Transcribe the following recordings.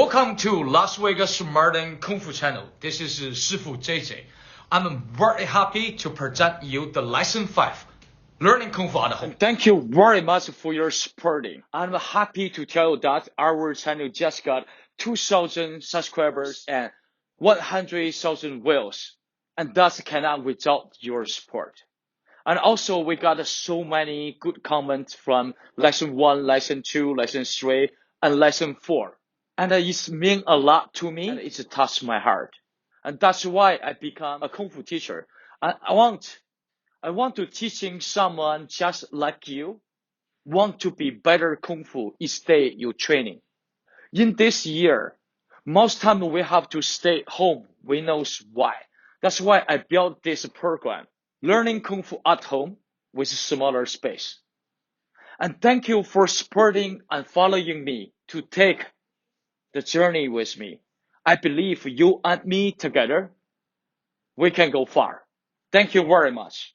Welcome to Las Vegas Learning Kung Fu channel. This is Shifu JJ. I'm very happy to present you the lesson 5, Learning Kung Fu at Home. Thank you very much for your supporting. I'm happy to tell you that our channel just got 2,000 subscribers and 100,000 views. And that cannot without your support. And also we got so many good comments from lesson 1, lesson 2, lesson 3, and lesson 4. And it means a lot to me, and it touched my heart. And that's why I become a Kung Fu teacher. And I want to teaching someone just like you, want to be better Kung Fu each day you training. In this year, most time we have to stay home. We know why. That's why I built this program, Learning Kung Fu at Home with smaller space. And thank you for supporting and following me to take the journey with me. I believe you and me together, we can go far. Thank you very much.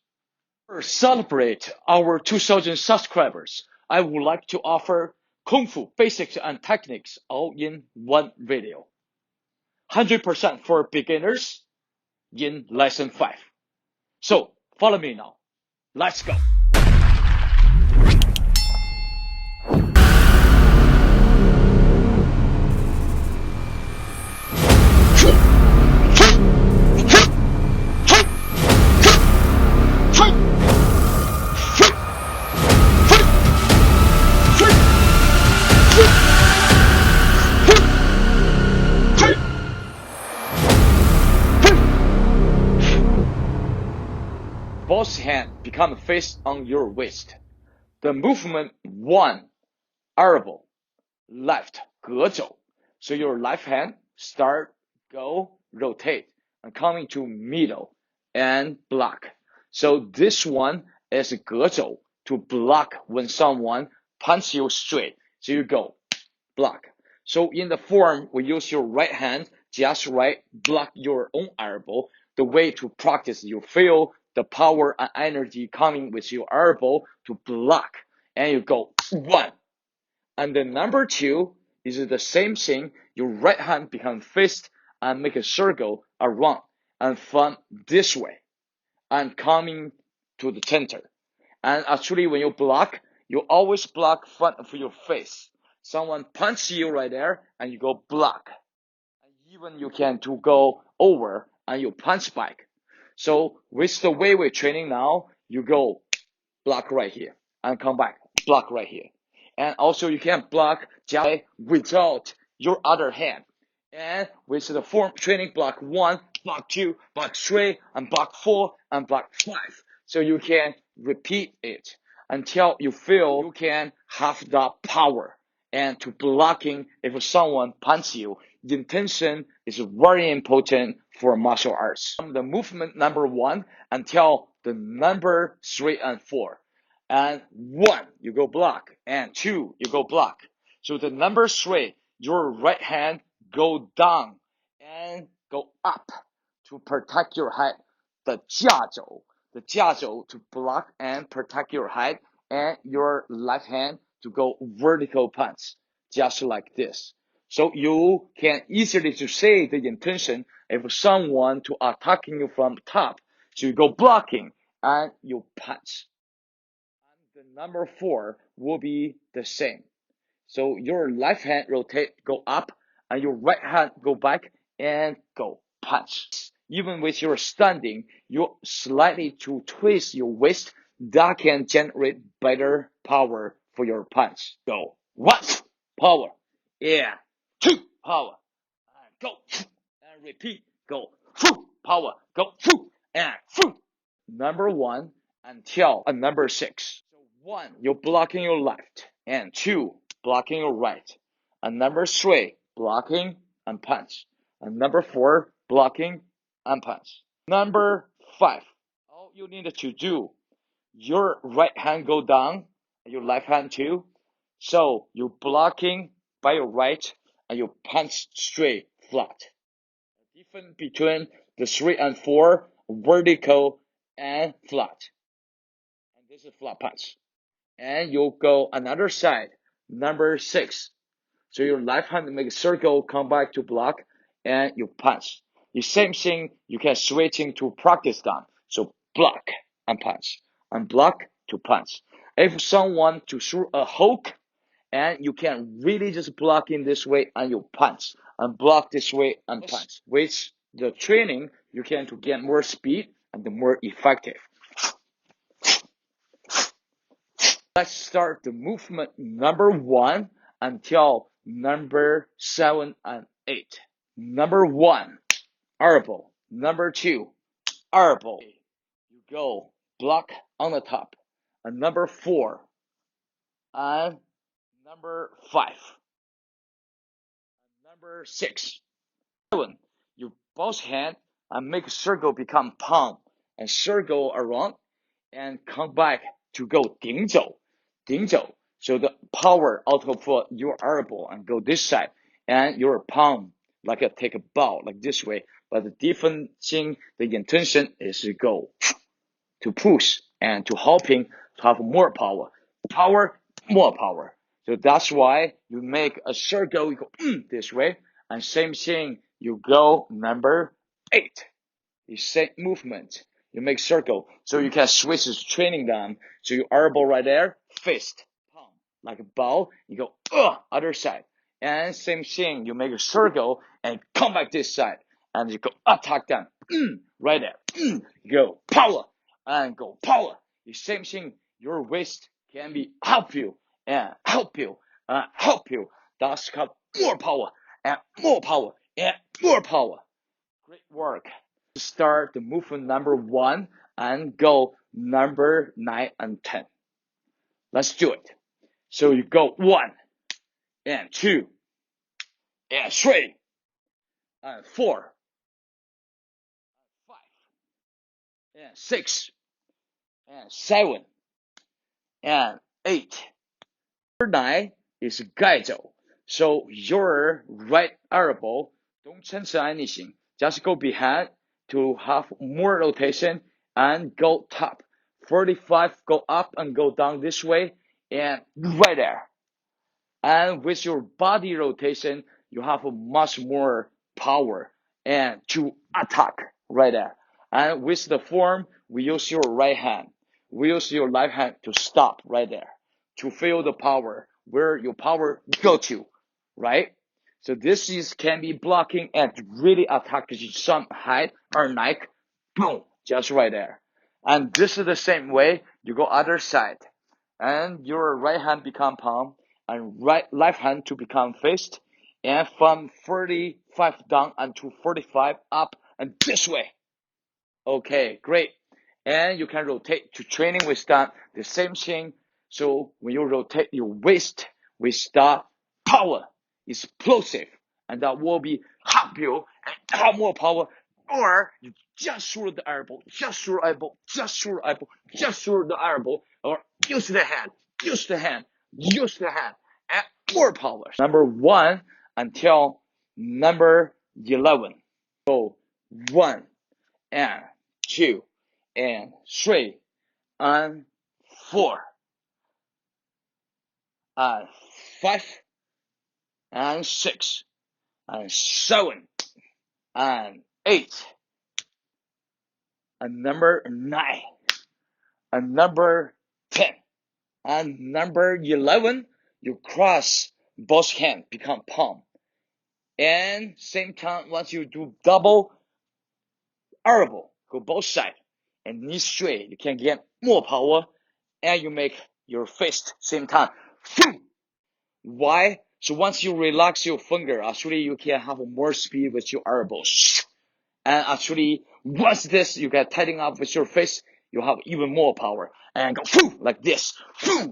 To celebrate our 2,000 subscribers, I would like to offer Kung Fu basics and techniques all in one video. 100% for beginners in lesson 5. So follow me now. Let's go. Both hands become face on your waist. The movement 1, elbow, left, 格走. So your left hand start, go, rotate, and coming to middle and block. So this one is 格走 to block when someone punch you straight. So you go, block. So in the form, we use your right hand, just right, block your own elbow. The way to practice, you feel the power and energy coming with your elbow to block. And you go 1. And the number 2 is the same thing. Your right hand become fist and make a circle around and from this way and coming to the center. And actually when you block, you always block front of your face. Someone punch you right there and you go block. And even you can to go over and you punch back. So with the way we're training now, you go block right here and come back, block right here. And also you can block just without your other hand. And with the form training, block 1, block 2, block 3, and block 4, and block 5. So you can repeat it until you feel you can have the power. And to blocking if someone punches you, the intention is very important for martial arts. From the movement number 1 until the number 3 and 4. And 1, you go block. And 2, you go block. So the number 3, your right hand go down and go up to protect your head. The 架走 to block and protect your head. And your left hand to go vertical punch, just like this. So you can easily to say the intention if someone to attacking you from top. So you go blocking and you punch. And the number 4 will be the same. So your left hand rotate, go up, and your right hand go back and go punch. Even with your standing, you slightly to twist your waist. That can generate better power for your punch. Go 1, power, yeah, 2, power, and go, and repeat, go, power, go, and number 1 until number 6. So 1, you're blocking your left, and 2, blocking your right, and number 3, blocking and punch, and number 4, blocking and punch. Number 5, all you need to do, your right hand go down, your left hand too. So you're blocking by your right and you punch straight flat. The difference between the 3 and 4, vertical and flat. And this is flat punch. And you'll go another side, number 6. So your left hand make a circle, come back to block, and you punch. The same thing you can switching to practice done. So block and punch, and block to punch. If someone to throw a hook, and you can really just block in this way and you punch, and block this way and punch. With the training, you can to get more speed and more effective. Let's start the movement number 1 until number 7 and 8. Number 1, elbow. Number 2, elbow. You go block on the top. And number 4 and number 5. And number 6, 7. You both hand and make a circle become palm and circle around and come back to go 顶走. 顶走. So the power out of your elbow and go this side and your palm like take a bow like this way. But the different thing, the intention is to go to push and to helping to have more power. Power, more power. So that's why you make a circle, you go this way, and same thing, you go number 8. The same movement. You make circle, so you can switch this training down. So your elbow right there, fist, palm, like a bow. You go other side, and same thing. You make a circle and come back this side, and you go attack them right there. Go power and go power. The same thing. Your waist can be help you and help you and help you. That's got more power and more power and more power. Great work. Start the movement number 1 and go number 9 and 10. Let's do it. So you go 1 and 2 and 3 and 4 and 5 and 6 and 7 and 8. Number 9 is 盖走. So your right elbow don't change anything. Just go behind to have more rotation and go top. 45, go up and go down this way and right there. And with your body rotation, you have much more power and to attack right there. And with the form, we use your right hand. We use your left hand to stop right there, to feel the power, where your power go to, right? So this is can be blocking and really attacking some head or neck, boom, just right there. And this is the same way you go other side, and your right hand become palm, and left hand to become fist, and from 45 down and to 45 up and this way. Okay, great. And you can rotate to training with that the same thing. So when you rotate your waist with that power, explosive, and that will be help you and have more power. Or you just through the elbow, just through elbow, just through elbow, just through the elbow, or use the hand, use the hand, use the hand, and more power. Number 1 until number 11. So 1 and 2 and 3 and 4 and 5 and 6 and 7 and 8 and number 9 and number 10 and number 11. You cross both hands, become palm, and same time once you do double elbow, go both sides and knee straight, you can get more power, and you make your fist same time. Why? So once you relax your finger, actually you can have more speed with your elbows. And actually, once this, you get tighten up with your fist, you have even more power. And go like this,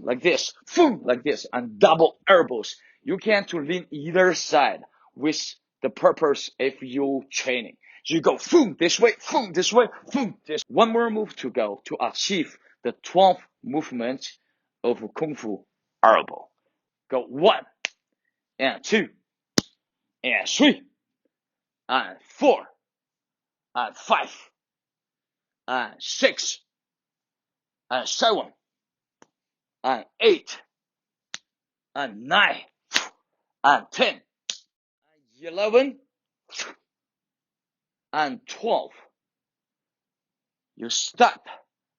like this, like this, and double elbows. You can to lean either side with the purpose if you training. So you go this way, this way, this. One more move to go to achieve the 12th movement of Kung Fu elbow. Go 1 and 2 and 3 and 4 and 5 and 6 and 7 and 8 and 9 and 10, and 11, and 12. You step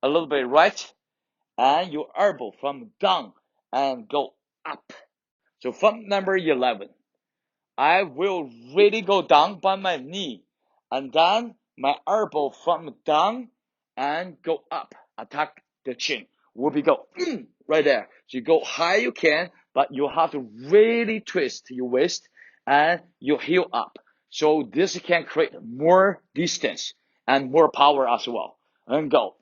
a little bit right, and your elbow from down and go up. So from number 11, I will really go down by my knee, and then my elbow from down and go up, attack the chin. Will be go right there. So you go high you can, but you have to really twist your waist and your heel up. So this can create more distance and more power as well. And go.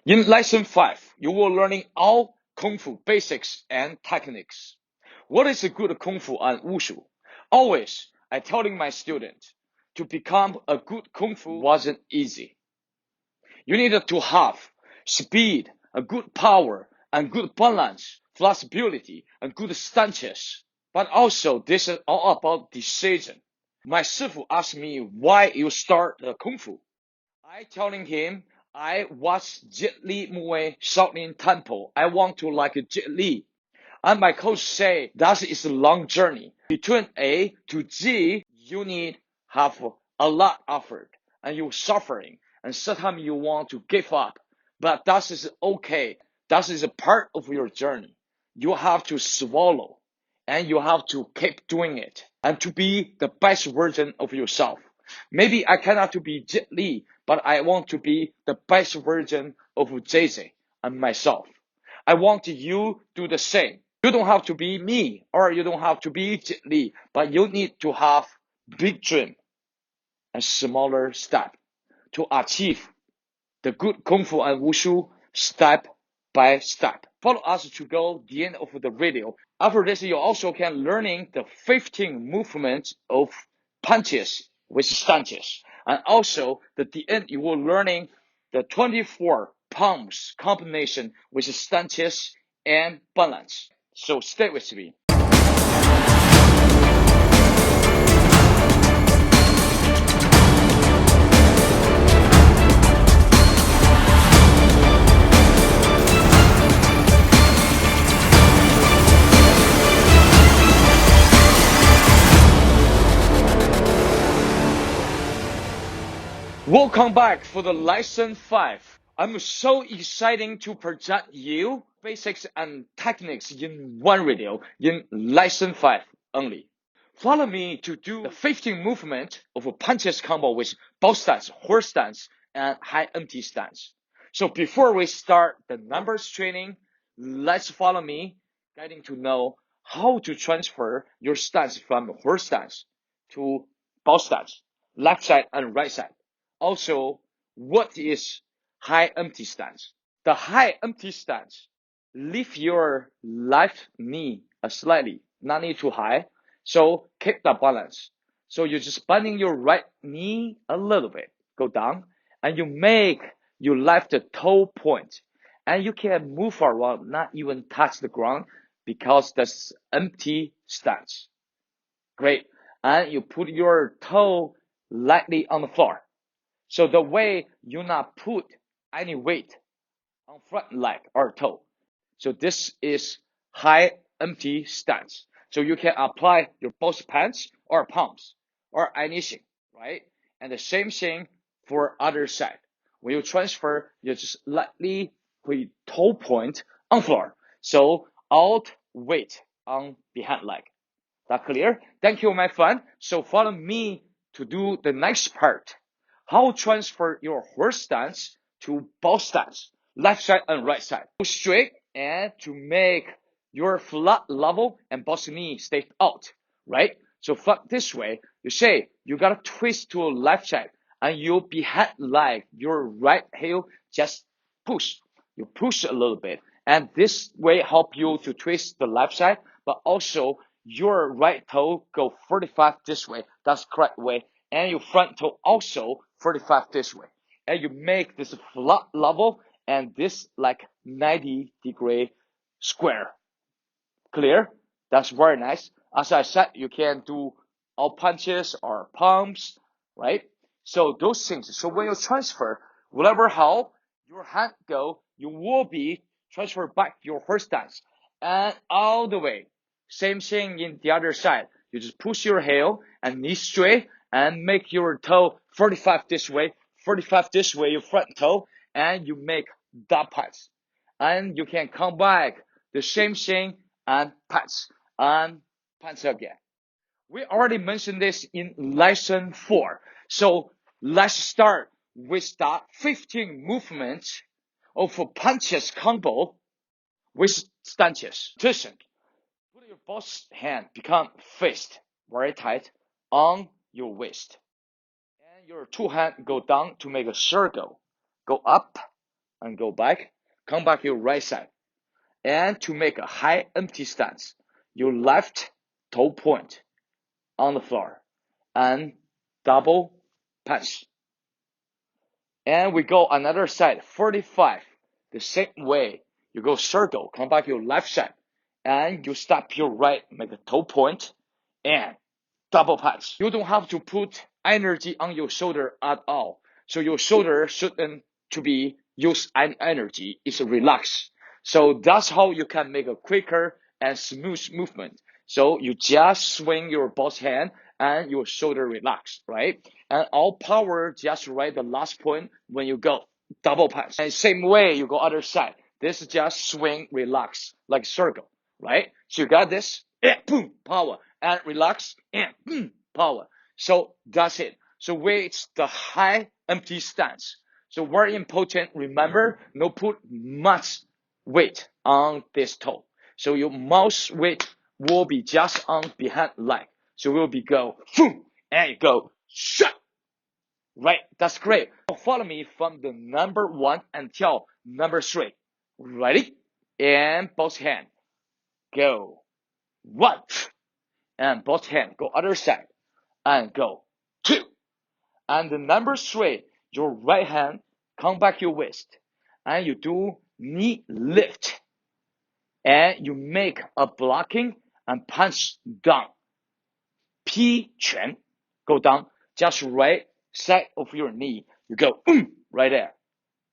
In lesson 5, you will learning all Kung Fu basics and techniques. What is a good Kung Fu and Wushu? Always, I telling my students, to become a good Kung Fu wasn't easy. You needed to have speed, a good power, and good balance, flexibility, and good stanches. But also, this is all about decision. My Sifu asked me why you start the Kung Fu. I telling him I watch Jet Li movie Shaolin Temple. I want to like Jet Li. And my coach say that is a long journey. Between A to G, you need have a lot effort and you're suffering. And sometimes you want to give up. But that is okay. That is a part of your journey. You have to swallow and you have to keep doing it and to be the best version of yourself. Maybe I cannot to be Jet Li, but I want to be the best version of JJ and myself. I want you to do the same. You don't have to be me or you don't have to be Jet Li, but you need to have big dream and smaller step to achieve the good Kung Fu and Wushu step by step. Follow us to go the end of the video. After this, you also can learning the 15 movements of punches with stanches. And also, at the end, you will learning the 24 palms combination with stanches and balance. So stay with me. Welcome back for the lesson 5. I'm so excited to present you basics and techniques in one video in lesson 5 only. Follow me to do the 15 movement of a punches combo with both stance, horse stance, and high empty stance. So before we start the numbers training, let's follow me, getting to know how to transfer your stance from horse stance to both stance, left side and right side. Also, what is high empty stance? The high empty stance, lift your left knee slightly, not need too high. So keep the balance. So you're just bending your right knee a little bit, go down, and you make your left toe point. And you can move around, not even touch the ground because that's empty stance. Great. And you put your toe lightly on the floor. So the way you not put any weight on front leg or toe. So this is high empty stance. So you can apply your both pants or palms or anything, right? And the same thing for other side. When you transfer, you just lightly put toe point on floor. So out weight on behind leg. That clear? Thank you, my friend. So follow me to do the next part. How transfer your horse stance to both stance, left side and right side. Go straight and to make your flat level and both knee stay out, right? So this way, you say you gotta twist to left side and you behind leg, your right heel just push. You push a little bit and this way help you to twist the left side, but also your right toe go 45 this way. That's correct way. And your front toe also 45 this way. And you make this flat level and this like 90-degree square. Clear? That's very nice. As I said, you can do all punches or palms, right? So those things. So when you transfer, whatever how your hand go, you will be transfer back your horse stance and all the way. Same thing in the other side. You just push your heel and knee straight and make your toe 45 this way, 45 this way, your front toe, and you make that punch. And you can come back the same thing and punch again. We already mentioned this in lesson 4. So let's start with the 15 movements of a punches combo with stanches. Listen, put your both hand become fist very tight on your waist. And your two hands go down to make a circle. Go up and go back. Come back your right side. And to make a high empty stance, your left toe point on the floor and double punch. And we go another side, 45. The same way, you go circle, come back your left side, and you stop your right, make a toe point, and double punch. You don't have to put energy on your shoulder at all. So your shoulder shouldn't to be use any energy. It's relaxed. So that's how you can make a quicker and smooth movement. So you just swing your both hand and your shoulder relax, right? And all power just right the last point when you go double punch. And same way you go other side. This is just swing, relax, like circle, right? So you got this, and boom, power, and relax, and boom, power. So that's it. So it's the high empty stance. So very important, remember, no put much weight on this toe. So your mouse weight will be just on behind leg. So we'll be go, boom, and you go, shut. Right, that's great. Follow me from the number 1 until number 3. Ready? And both hand. Go. 1. And both hand. Go other side. And go. 2. And the number 3, your right hand, come back your waist. And you do knee lift. And you make a blocking and punch down. 劈拳. Go down. Just right side of your knee. You go, right there.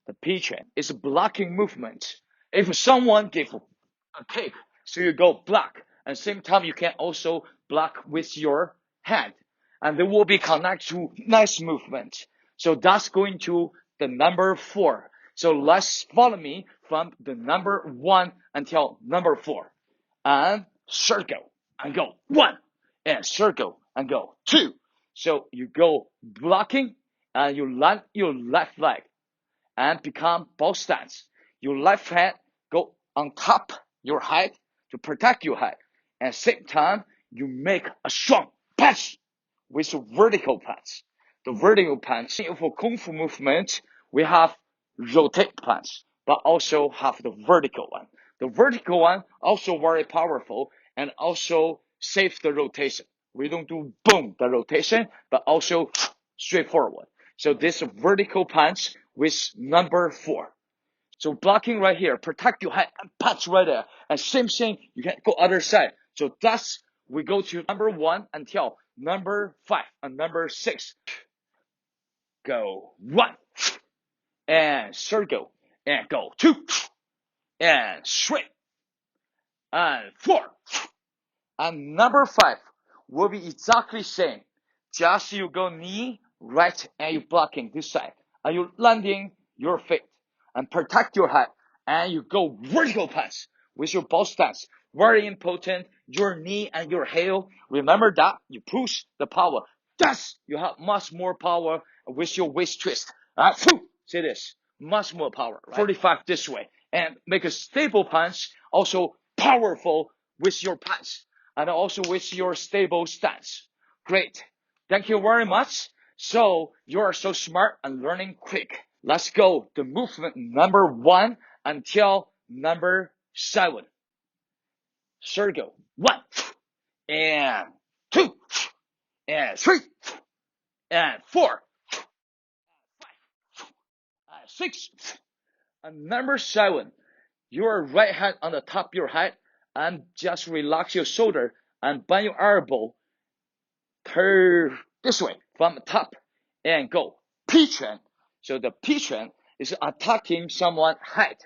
The 劈拳 is a blocking movement. If someone give a kick, so you go block. At the same time, you can also block with your hand. And there will be connect to nice movement. So that's going to the number 4. So let's follow me from the number 1 until number 4. And circle and go 1. And circle and go 2. So you go blocking and you land your left leg and become both stance. Your left hand go on top your head to protect your head. At the same time, you make a strong punch with a vertical punch. The vertical punch, for Kung Fu movement, we have rotate punch, but also have the vertical one. The vertical one also very powerful and also save the rotation. We don't do boom, the rotation, but also straightforward. So this vertical punch with number 4. So blocking right here, protect your head and punch right there. And same thing, you can go other side. So that's, we go to number 1 until number 5 and number 6. Go 1 and circle and go 2 and 3 and 4 and number 5 will be exactly same. Just you go knee right and you blocking this side and you landing your feet and protect your head and you go vertical punch with your both stance. Very important, your knee and your heel. Remember that you push the power. Thus you have much more power with your waist twist. See this, much more power. Right? 45 this way and make a stable punch. Also powerful with your punch and also with your stable stance. Great. Thank you very much. So you are so smart and learning quick. Let's go to movement number 1 until number 7. Circle 1 and 2 and 3 and 4 and 5 and 6 and number 7. Your right hand on the top of your head and just relax your shoulder and bend your elbow. Curve this way from the top and go 劈拳. So the 劈拳 is attacking someone's head.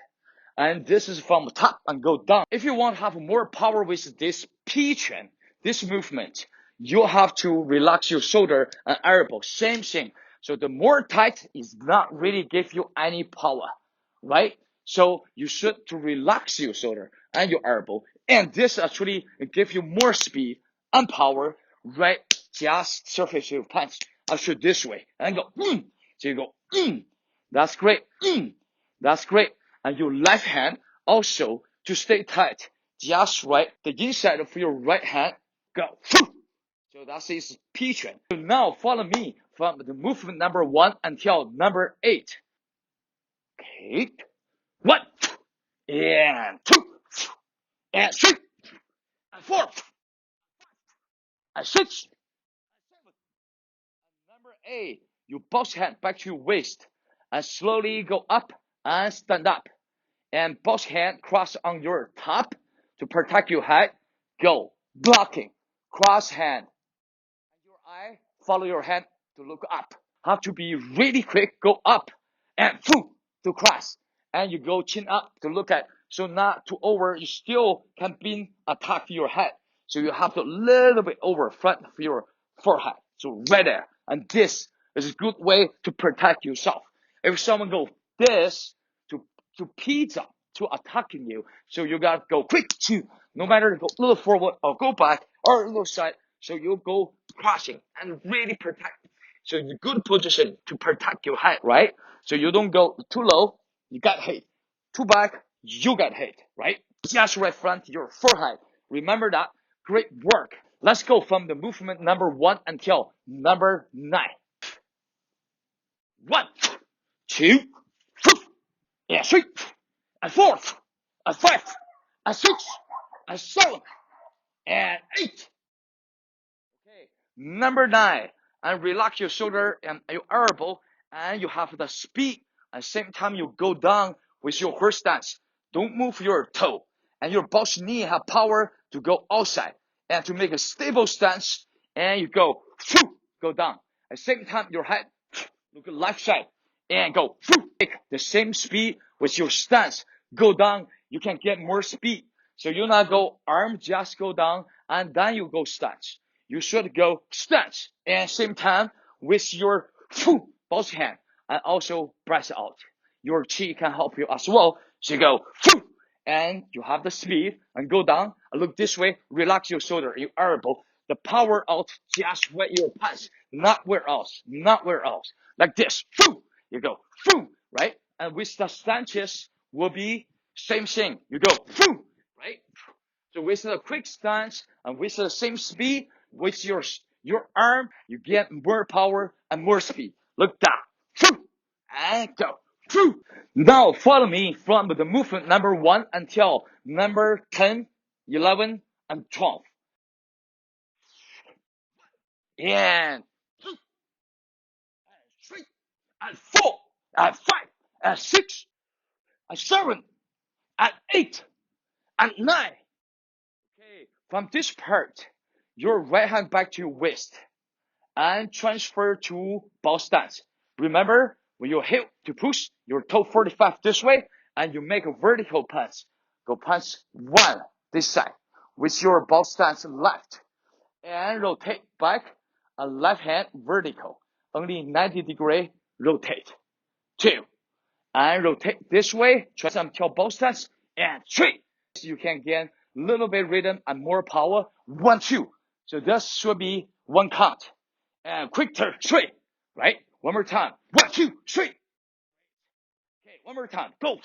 And this is from the top and go down. If you want to have more power with this 劈拳, this movement, you have to relax your shoulder and elbow. Same thing. So the more tight is not really give you any power, right? So you should to relax your shoulder and your elbow. And this actually give you more speed and power, right? Just surface your punch. I'll shoot this way and go, So you go, That's great, That's great. And your left hand also to stay tight. Just right, the inside of your right hand, go. So that is P train. So now follow me from the movement number 1 until number 8. Okay. 1, and 2, and 3, and 4, and 6, and 7. And number 8, you both hand back to your waist and slowly go up and stand up. And both hand cross on your top to protect your head. Go. Blocking. Cross hand. And your eye, follow your hand to look up. Have to be really quick. Go up and to cross. And you go chin up to look at. So not too over. You still can be attack your head. So you have to little bit over front of your forehead. So right there. And this is a good way to protect yourself. If someone go this to pizza to attacking you, so you gotta go quick to no matter go a little forward or go back or a little side. So you go crossing and really protect. So it's a good position to protect your head, right? So you don't go too low, you got hit. Too back, you got hit, right? Just right front your forehead. Remember that. Great work. Let's go from the movement number 1 until number 9. 1, 2, 3, and 4, and 5, and 6, and 7, and 8. Okay, number 9. And relax your shoulder and your elbow, and you have the speed. At the same time, you go down with your horse stance. Don't move your toe, and your both knee have power to go outside and to make a stable stance. And you go down. At the same time, your head look at left side and go take the same speed with your stance. Go down, you can get more speed. So you not go arm, just go down, and then you go stance. You should go stance and same time with your both hand and also press out. Your chi can help you as well. So you go and you have the speed and go down and look this way. Relax your shoulder, your elbow. The power out just where your punch, not where else, Like this, you go right? And with the stanches will be same thing. You go right? So with the quick stance and with the same speed, with your arm, you get more power and more speed. Look that. And go. Now follow me from the movement number 1 until number 10, 11, and 12. And 2, and 3, and 4, and 5, and 6, and 7, and 8, and 9. Okay, from this part, your right hand back to your waist and transfer to ball stance. Remember, when you hip to push your toe 45 this way and you make a vertical punch, go punch 1 this side with your ball stance left and rotate back a left hand vertical, only 90-degree rotate. 2 and rotate this way, try some tail ball stance and 3. You can gain a little bit rhythm and more power. 1, 2. So this should be 1 count. And quick turn, 3, right? One more time. 1, 2, 3. Okay, one more time. Go,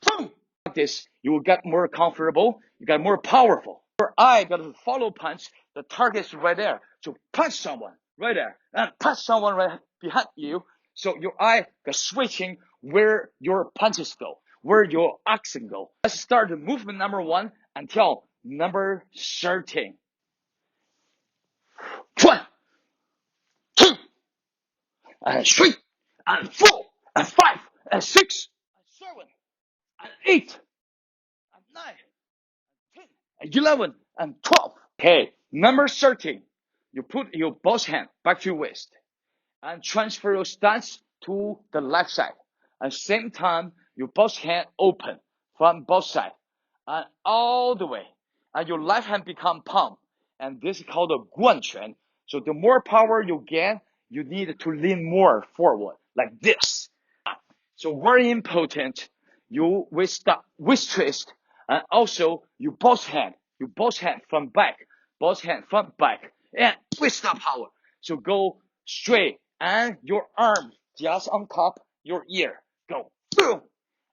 boom. Like this, you will get more comfortable. You get more powerful. Your eye got to follow punch. The target is right there. So punch someone right there, and punch someone right behind you. So your eye got switching where your punches go, where your action go. Let's start the movement number 1 until number 13. 1, 2, and 3, and 4, and 5, and 6, and 7, and 8, and 9, and 10, and 11, and 12. Okay, number 13. You put your both hand back to your waist and transfer your stance to the left side. At the same time, your both hand open from both sides and all the way. And your left hand become palm and this is called a 贯拳. So the more power you gain, you need to lean more forward, like this. So very important, you with the wrist twist, and also you both hand from back, and with the power. So go straight, and your arm just on top your ear. Go boom,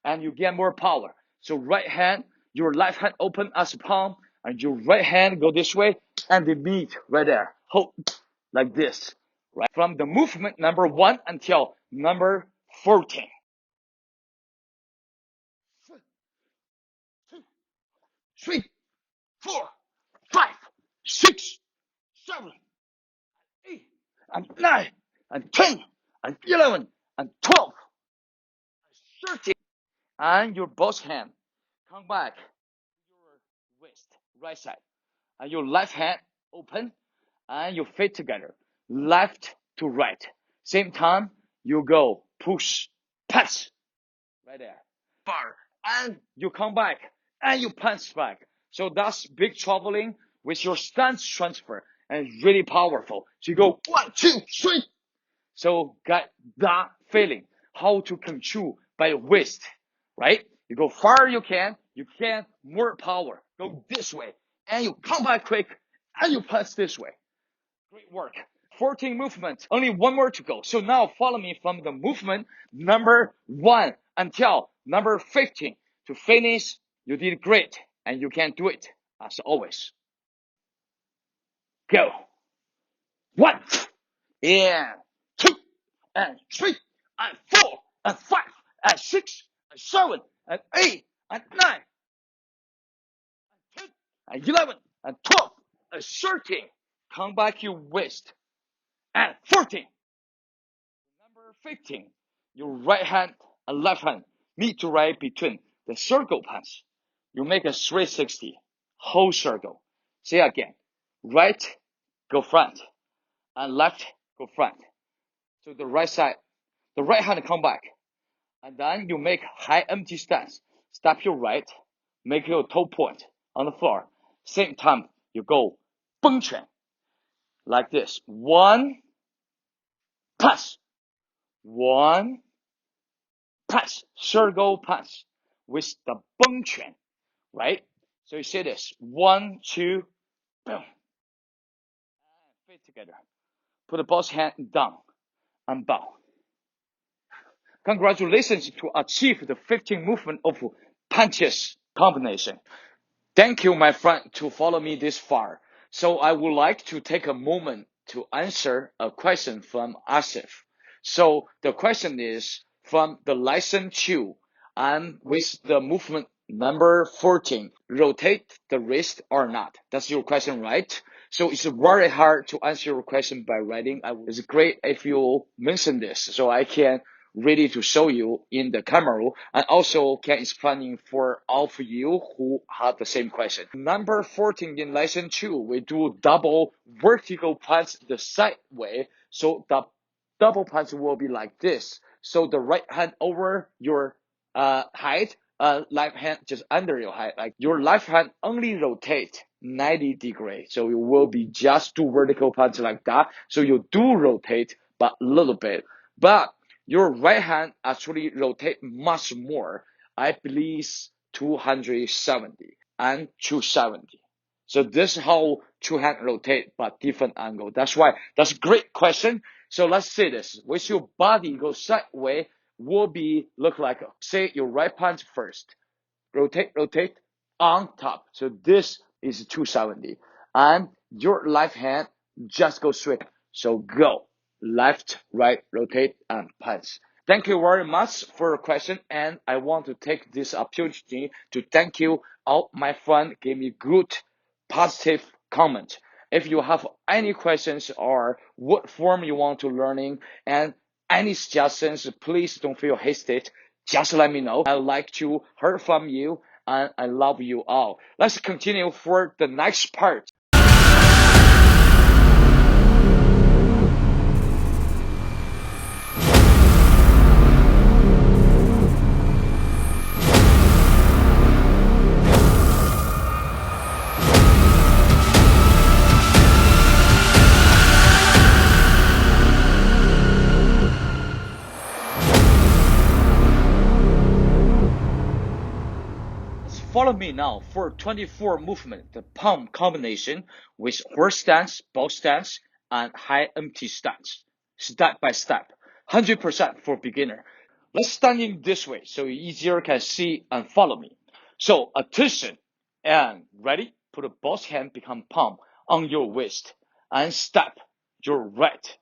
and you get more power. So right hand, your left hand open as a palm, and your right hand go this way, and they meet right there. Hold like this, right? From the movement number 1 until number 14. 2, 3, 4, 5, 6, 7, 8, and 9, and 10, and 11, and 12, and 13, and your both hand come back to your wrist, right side, and your left hand open, and your feet together, left to right. Same time, you go push, pass, right there, bar, and you come back, and you punch back. So that's big traveling with your stance transfer, and it's really powerful. So you go 1, 2, 3. So got that feeling how to control by your wrist, right? You go far you can more power. Go this way, and you come back quick, and you punch this way. Great work. 14 movements. Only one more to go. So now follow me from the movement number 1 until number 15. To finish, you did great, and you can do it as always. Go. 1, and 2, and 3, and 4, and 5, and 6, and 7, and 8, and 9, and 10, and 11, and 12, and 13. Come back your waist. And 14. Number 15. Your right hand and left hand meet to right between the circle punch. You make a 360 whole circle. Say again. Right, go front. And left, go front. So the right side, the right hand come back. And then you make high empty stance. Step your right, make your toe point on the floor. Same time, you go 崩拳. Like this. 1, pass. 1, pass. Circle pass with the 崩拳, right? So you say this. 1, 2, boom. Feet together. Put both hands down and bow. Congratulations to achieve the 15 movement of punches combination. Thank you, my friend, to follow me this far. So I would like to take a moment to answer a question from Asif. So the question is from the lesson 2, and with the movement number 14, rotate the wrist or not? That's your question, right? So it's very hard to answer your question by writing. It's great if you mention this, so I can ready to show you in the camera, and also can explain for all of you who had the same question. Number 14 in lesson 2, we do double vertical punch the side way. So the double punch will be like this. So the right hand over your height, left hand just under your height. Like your left hand only rotate 90 degrees. So you will be just do vertical punch like that. So you do rotate, but a little bit. But your right hand actually rotate much more. I believe 270 and 270. So this is how two hand rotate, but different angle. That's why that's a great question. So let's say this. With your body go sideways, will be look like, say your right punch first. Rotate on top. So this is 270. And your left hand just go straight. So go. Left, right, rotate, and punch. Thank you very much for your question, and I want to take this opportunity to thank you all my friends gave me good, positive comment. If you have any questions or what form you want to learning and any suggestions, please don't feel hesitate. Just let me know. I'd like to hear from you, and I love you all. Let's continue for the next part. Follow me now for 24 movement, the palm combination with horse stance, ball stance, and high empty stance, step by step, 100% for beginner. Let's stand in this way so you easier can see and follow me. So attention and ready. Put a both hand become palm on your waist and step your right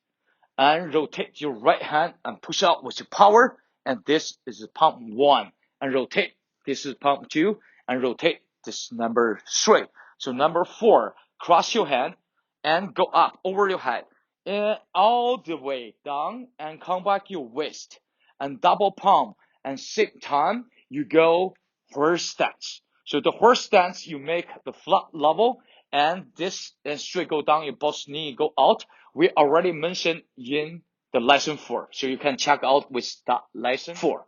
and rotate your right hand and push out with your power. And this is palm 1 and rotate. This is palm 2 and rotate. This is number 3. So number 4, cross your hand and go up over your head and all the way down and come back your waist and double palm and same time you go horse stance. So the horse stance you make the flat level and this and straight go down your both knee go out. We already mentioned in the lesson 4. So you can check out with that lesson 4.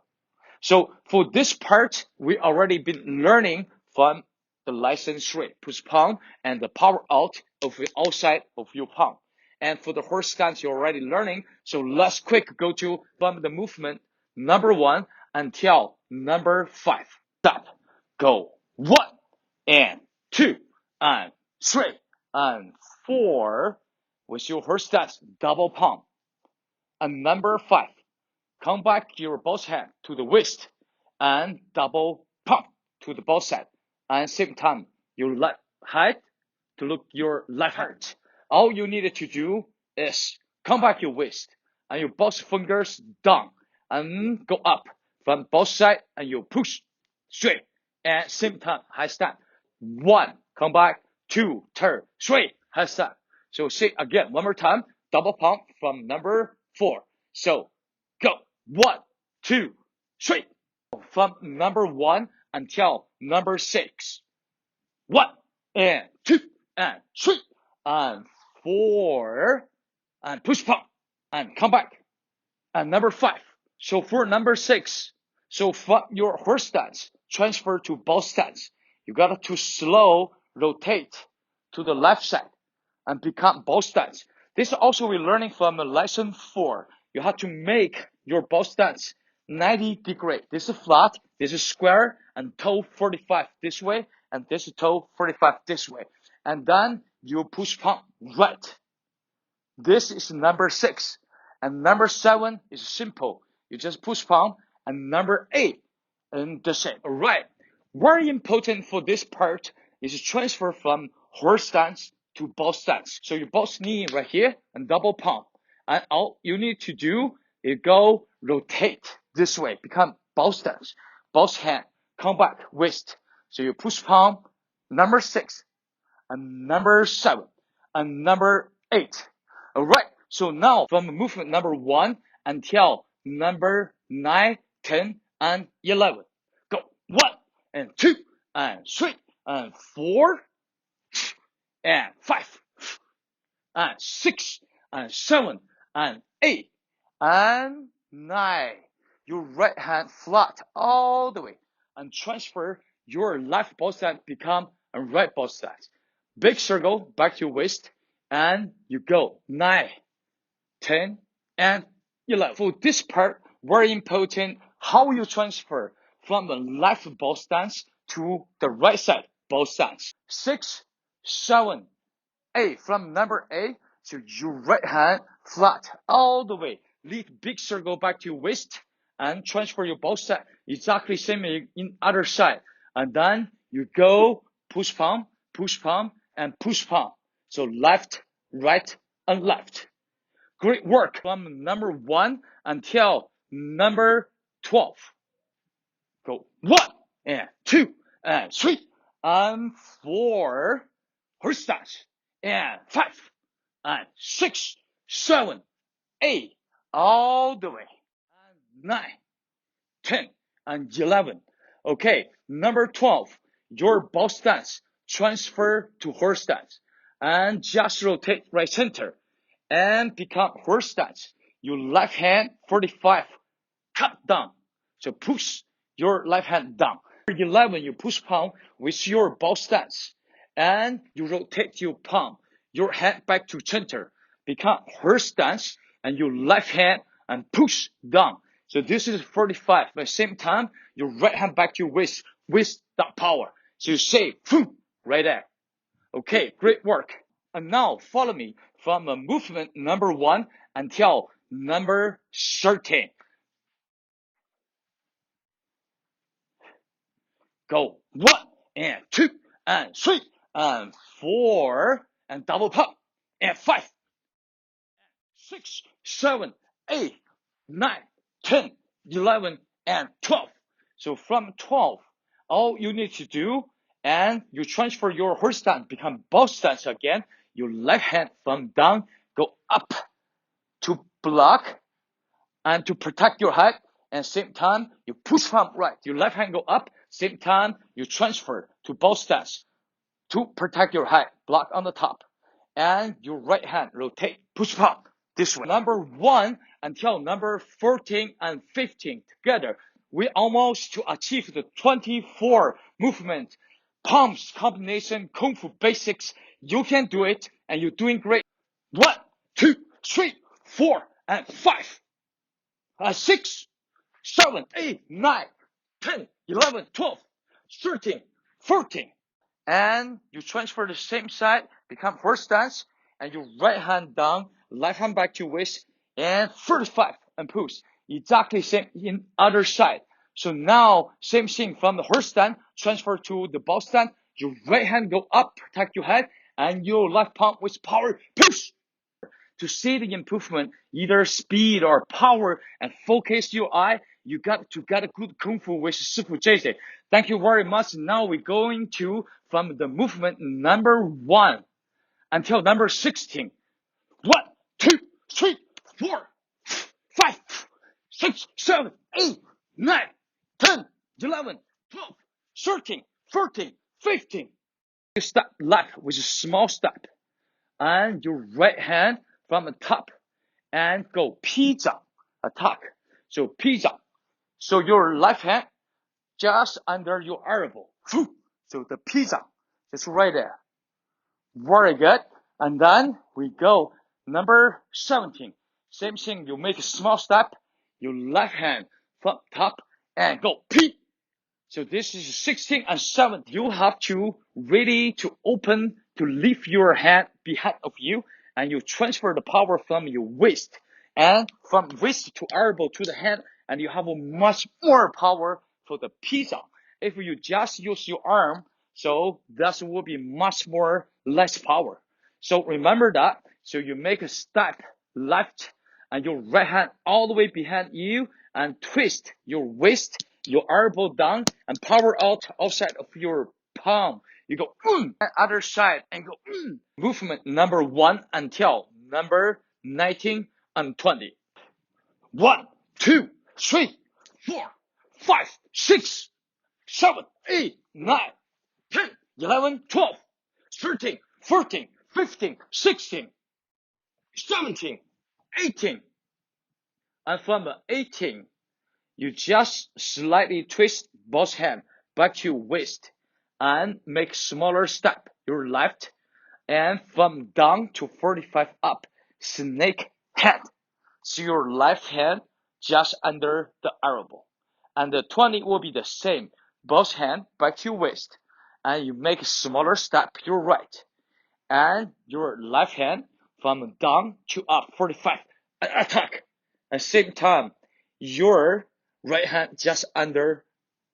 So for this part, we already been learning from the lesson 3, push palm and the power out of the outside of your palm. And for the horse stance, you're already learning. So let's quick go to from the movement number 1 until number 5. Step, go 1 and 2 and 3 and 4 with your horse stance, double palm. And number 5. Come back your both hand to the waist and double palm to the both side. And same time, your left hand to look your left hand. All you needed to do is come back your waist and your both fingers down and go up from both sides and you push straight and same time high stand. 1, come back, 2, turn, 3, high stand. So say again, one more time, double palm from number 4. So go 1, 2, 3 from number 1 until number 6. 1 and 2 and 3 and 4 and push palm and come back. And number 5. So for number 6, so from your horse stance, transfer to ball stance. You got to slow rotate to the left side and become ball stance. This also we're learning from lesson 4. You have to make your ball stance 90 degree. This is flat, this is square, and toe 45 this way, and this is toe 45 this way. And then you push palm right. This is number 6. And number 7 is simple. You just push palm. And number 8 and the same. Alright. Very important for this part is transfer from horse stance to ball stance. So you both knee right here and double palm. And all you need to do is go rotate this way. Become ball stance. Both hand. Come back waist. So you push palm. Number 6. And number 7. And number 8. Alright. So now from movement number 1 until number 9, 10, and 11. Go 1 and 2 and 3 and 4 and 5 and 6 and 7 and 8 and 9. Your right hand flat all the way and transfer your left ball stance become a right ball stance. Big circle back to your waist and you go 9, 10, and 11. For this part, very important how you transfer from the left ball stance to the right side ball stance. 6, 7, 8. From number 8, so your right hand flat all the way. Lead big circle back to your waist and transfer your ball stance. Exactly same in other side. And then you go push palm, and push palm. So left, right, and left. Great work from number 1 until number 12. Go 1 and 2 and 3 and 4. Horse stance and 5 and 6, 7, 8. All the way. And 9, 10, and 11. Okay, number 12. Your ball stance transfer to horse stance and just rotate right center. And become horse stance. Your left hand 45 cut down. So push your left hand down. 11 you push palm with your ball stance and you rotate your palm, your hand back to center. Become horse stance and your left hand and push down. So this is 45. At the same time, your right hand back to your waist with that power. So you say, right there. Okay, great work. And now follow me from movement number 1 until number 13. Go 1 and 2 and 3 and 4 and double pump and 5, 6, 7, 8, 9, 10, 11, and 12. So from 12, all you need to do, and you transfer your horse stance, become bow stance again. Your left hand from down, go up to block and to protect your head. And same time, you push from right. Your left hand go up. Same time, you transfer to bow stance to protect your head. Block on the top. And your right hand rotate, push pump this way. Number 1 until number 14 and 15 together. We almost to achieve the 24 movement pumps combination kung fu basics. You can do it, and you're doing great. 1, 2, 3, 4, and 5, 6, 7, 8, 9, 10, 11, 12, 13, 14. And you transfer the same side, become horse stance, and your right hand down, left hand back to waist, and 35 and push. Exactly same in other side. So now, same thing from the horse stand, transfer to the bow stand. Your right hand go up, protect your head, and your left palm with power, push. To see the improvement, either speed or power, and focus your eye, you got to get a good kung fu with Shifu JJ. Thank you very much. Now we're going to from the movement number 1 until number 16. 1, 2, 3, 4, 5, 6, 7, 8, 9, 10, 11, 12, 13, 14, 15. You step left with a small step, and your right hand from the top, and go 劈掌 attack. So 劈掌. So your left hand just under your elbow. So the 劈掌 just right there. Very good. And then we go number 17. Same thing. You make a small step. Your left hand from top and go 劈. So this is 16 and 17. You have to ready to open to lift your hand behind of you, and you transfer the power from your waist and from waist to elbow to the hand, and you have a much more power for the 劈掌. If you just use your arm, so that will be much more less power. So remember that. So you make a step left and your right hand all the way behind you and twist your waist, your elbow down and power out outside of your palm. You go other side and go Movement number 1 until number 19 and 20. 1, 2, 3, 4, 5, 6, 7, 8, 9, 10, 11, 12, 13, 14, 15, 16, 17, 18. And from 18, you just slightly twist both hands back to your waist and make smaller step, your left, and from down to 45 up, snake hand. So your left hand just under the elbow. And the 20 will be the same, both hands back to your waist. And you make a smaller step, your right. And your left hand from down to up, 45, attack. At the same time, your right hand just under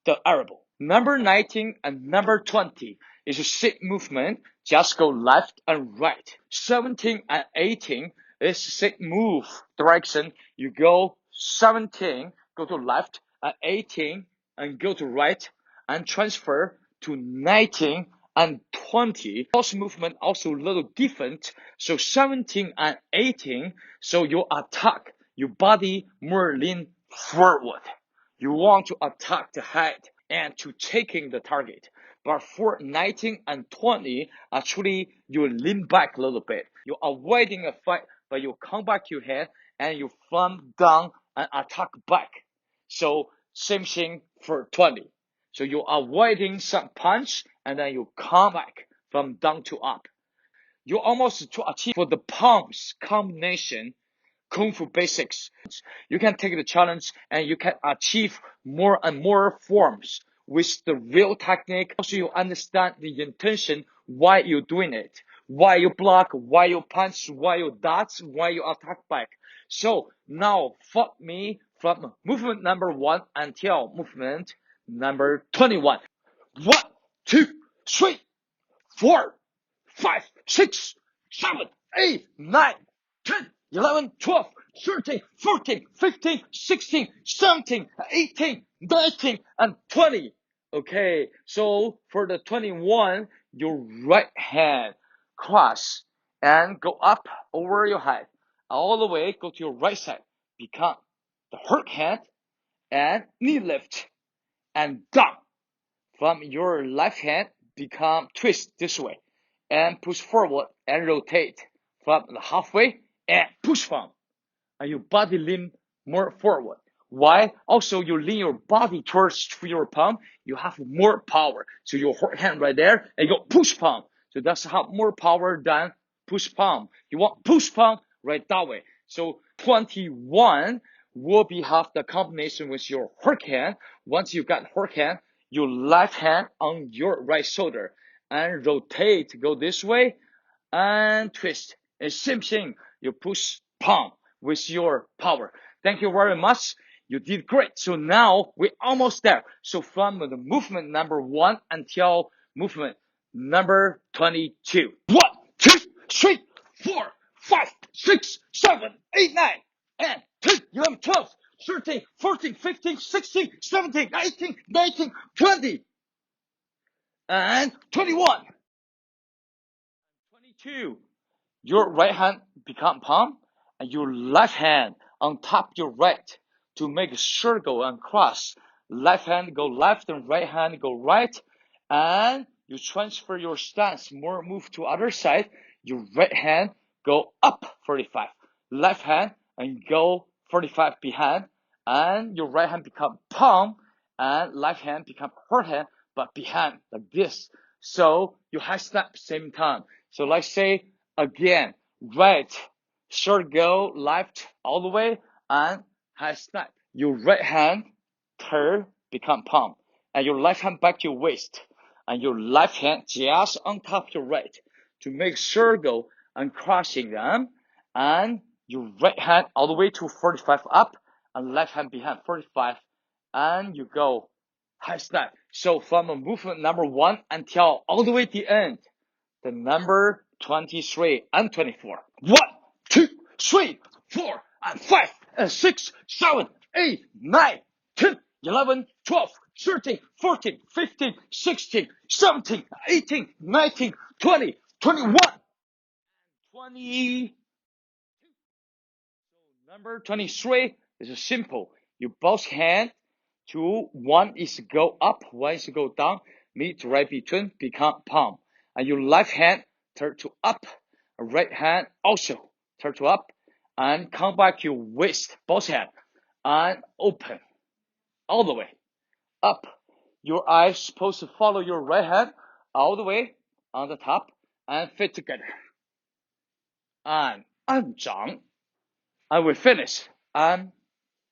the elbow. Number 19 and number 20 is a sit movement. Just go left and right. 17 and 18 is sit move direction. You go 17, go to left, and 18, and go to right, and transfer to 19 and 20. Those movement also a little different. So 17 and 18, so you attack your body more lean forward. You want to attack the head and to taking the target. But for 19 and 20, actually you lean back a little bit. You're avoiding a fight, but you come back your head and you thumb down and attack back. So same thing for 20. So you're avoiding some punch and then you come back from down to up. You almost to achieve for the palms combination Kung Fu basics. You can take the challenge and you can achieve more and more forms with the real technique. Also, you understand the intention, why you're doing it, why you block, why you punch, why you dodge, why you attack back. So now follow me from movement number 1 until movement number 21. 1, 2, 3, 4, 5, 6, 7, 8, 9, 10, 11, 12, 13, 14, 15, 16, 17, 18, 19, and 20. Okay, so for the 21, your right hand cross and go up over your head. All the way, go to your right side. Become the hook hand and knee lift and down. From your left hand, become twist this way and push forward and rotate from the halfway and push from. And your body lean more forward. Why? Also, you lean your body towards your palm. You have more power. So your hand right there and you go push palm. So that's how more power than push palm. You want push palm right that way. So 21 will be have the combination with your hook hand. Once you got hook hand, your left hand on your right shoulder and rotate, go this way and twist. And same thing, you push palm with your power. Thank you very much. You did great. So now we're almost there. So from the movement number 1 until movement number 22. 1, 2, 3, 4, 5, 6, 7, 8, 9, and 10, 11, 12, 13, 14, 15, 16, 17, 18, 19, 20, and 21. 22. Your right hand become palm and your left hand on top your right to make a circle and cross. Left hand go left and right hand go right. And you transfer your stance, more move to other side. Your right hand go up 45. Left hand and go 45 behind. And your right hand become palm and left hand become her hand but behind like this. So you high snap same time. So let's say again, right, short go, left all the way, and high snap. Your right hand turn, become palm, and your left hand back to your waist, and your left hand just on top of your right to make circle and crossing them, and your right hand all the way to 45 up, and left hand behind 45, and you go high snap. So from a movement number 1 until all the way to the end, the number 23 and 24. 1, 2, 3, 4, and 5, and 6, 7, 8, 9, 10, 11, 12, 13, 14, 15, 16, 17, 18, 19, 20, 21, 22. So number 23 is simple. You both hand to one is to go up, one is to go down, meet right between, become palm. And your left hand turn to up, right hand also turn to up, and come back your waist, both hands, and open all the way up. Your eyes supposed to follow your right hand all the way on the top and fit together. And 按掌, and we finish. And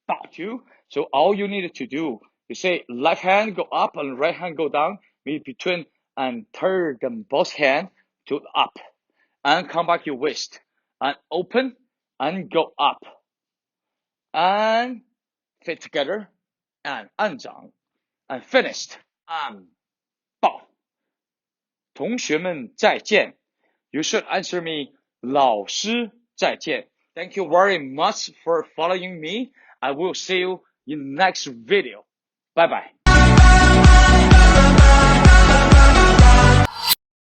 打住. So all you need to do, you say left hand go up and right hand go down, meet between and turn them both hands to up and come back your waist and open and go up and fit together and 按掌 and finished and 抱. 同学们再见. You should answer me 老师再见. Thank you very much for following me. I will see you in next video. Bye bye.